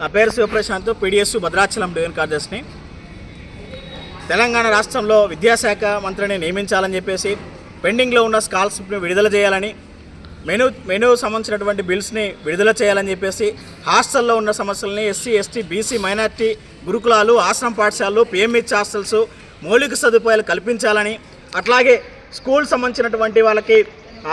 నా పేరు Siva Prasanth, PDS Bhadrachalam division కార్యదర్శిని. Telangana రాష్ట్రంలో విద్యాశాఖ మంత్రిని నియమించాలని చెప్పేసి పెండింగ్లో ఉన్న స్కాలర్షిప్ని విడుదల చేయాలని, మెనూ సంబంధించినటువంటి బిల్స్ని విడుదల చేయాలని చెప్పేసి, హాస్టల్లో ఉన్న సమస్యలని ఎస్సీ, ఎస్టీ, బీసీ, మైనార్టీ గురుకులాలు, ఆశ్రమ పాఠశాలలు, పిఎంహెచ్ హాస్టల్స్ మౌలిక సదుపాయాలు కల్పించాలని, అట్లాగే స్కూల్ సంబంధించినటువంటి వాళ్ళకి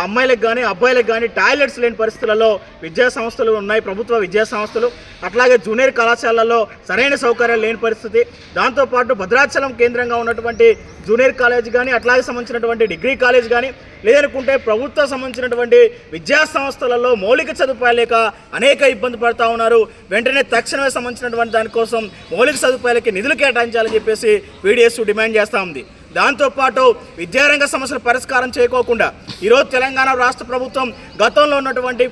అమ్మాయిలకు కానీ అబ్బాయిలకు కానీ టాయిలెట్స్ లేని పరిస్థితులలో విద్యా సంస్థలు ఉన్నాయి, ప్రభుత్వ విద్యా సంస్థలు. అట్లాగే జూనియర్ కళాశాలల్లో సరైన సౌకర్యాలు లేని పరిస్థితి. దాంతోపాటు భద్రాచలం కేంద్రంగా ఉన్నటువంటి జూనియర్ కాలేజ్ కానీ, అట్లాగే సంబంధించినటువంటి డిగ్రీ కాలేజ్ కానీ, లేదనుకుంటే ప్రభుత్వ సంబంధించినటువంటి విద్యా సంస్థలలో మౌలిక సదుపాయాలు లేక అనేక ఇబ్బంది పడుతూ ఉన్నారు. వెంటనే తక్షణమే సంబంధించినటువంటి దానికోసం మౌలిక సదుపాయాలకి నిధులు కేటాయించాలని చెప్పేసి పీడిఎస్ డిమాండ్ చేస్తూ ఉంది. దాంతోపాటు విద్యారంగ సమస్యలు పరిష్కారం చేయకోకుండా ఈరోజు తెలంగాణ రాష్ట్ర ప్రభుత్వం గతంలో ఉన్నటువంటి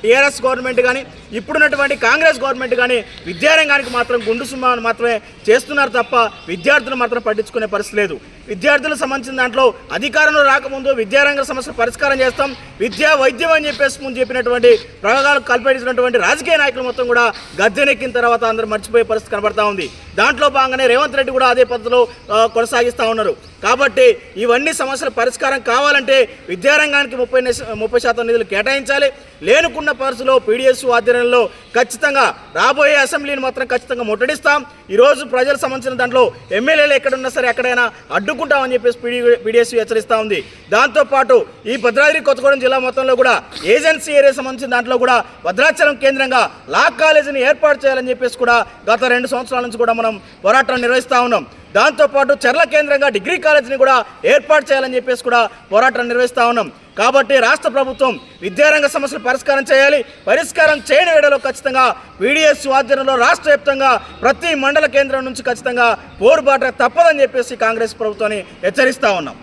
టీఆర్ఎస్ గవర్నమెంట్ కానీ, ఇప్పుడున్నటువంటి కాంగ్రెస్ గవర్నమెంట్ కానీ విద్యారంగానికి మాత్రం గుండు సుమ్మాను మాత్రమే చేస్తున్నారు తప్ప విద్యార్థులు మాత్రం పట్టించుకునే పరిస్థితి లేదు. విద్యార్థులకు సంబంధించిన దాంట్లో అధికారంలో రాకముందు విద్యారంగ సమస్యలు పరిష్కారం చేస్తాం, విద్యా వైద్యం అని చెప్పేసి ముందు చెప్పినటువంటి ప్రయోగాలకు కల్పించినటువంటి రాజకీయ నాయకులు మొత్తం కూడా గద్దెనెక్కిన తర్వాత అందరూ మర్చిపోయే పరిస్థితి కనబడతా ఉంది. దాంట్లో భాగంగానే రేవంత్ రెడ్డి కూడా అదే పద్ధతిలో కొనసాగిస్తూ ఉన్నారు. కాబట్టి ఇవన్నీ సమస్యల పరిష్కారం కావాలంటే విద్యారంగానికి 30% నిధులు కేటాయించాలి. లేనుకున్న పరిస్థితుల్లో పీడిఎస్ ఆధ్వర్యంలో ఖచ్చితంగా రాబోయే అసెంబ్లీని మాత్రం ఖచ్చితంగా ముట్టడిస్తాం. ఈరోజు ప్రజలకు సంబంధించిన దాంట్లో ఎమ్మెల్యేలు ఎక్కడున్నా సరే ఎక్కడైనా అడ్డుకుంటామని చెప్పేసి పీడిఎస్ హెచ్చరిస్తూ ఉంది. దాంతోపాటు ఈ భద్రాద్రి కొత్తగూడెం జిల్లా మొత్తంలో కూడా ఏజెన్సీ ఏరియా సంబంధించిన దాంట్లో కూడా భద్రాచలం కేంద్రంగా లా కాలేజీని ఏర్పాటు చేయాలని చెప్పేసి కూడా గత 2 సంవత్సరాల నుంచి కూడా మనం పోరాటం నిర్వహిస్తూ ఉన్నాం. దాంతోపాటు చర్ల కేంద్రంగా డిగ్రీ కాలేజీని కూడా ఏర్పాటు చేయాలని చెప్పేసి కూడా పోరాటం నిర్వహిస్తూ ఉన్నాం. కాబట్టి రాష్ట్ర ప్రభుత్వం విద్యారంగ సమస్యలు పరిష్కారం చేయాలి. పరిష్కారం చేయని వేళలో ఖచ్చితంగా పీడిఎస్ ఆధ్వర్యంలో రాష్ట్ర వ్యాప్తంగా ప్రతి మండల కేంద్రం నుంచి ఖచ్చితంగా పోరుబాట తప్పదని చెప్పేసి కాంగ్రెస్ ప్రభుత్వాన్ని హెచ్చరిస్తూ ఉన్నాం.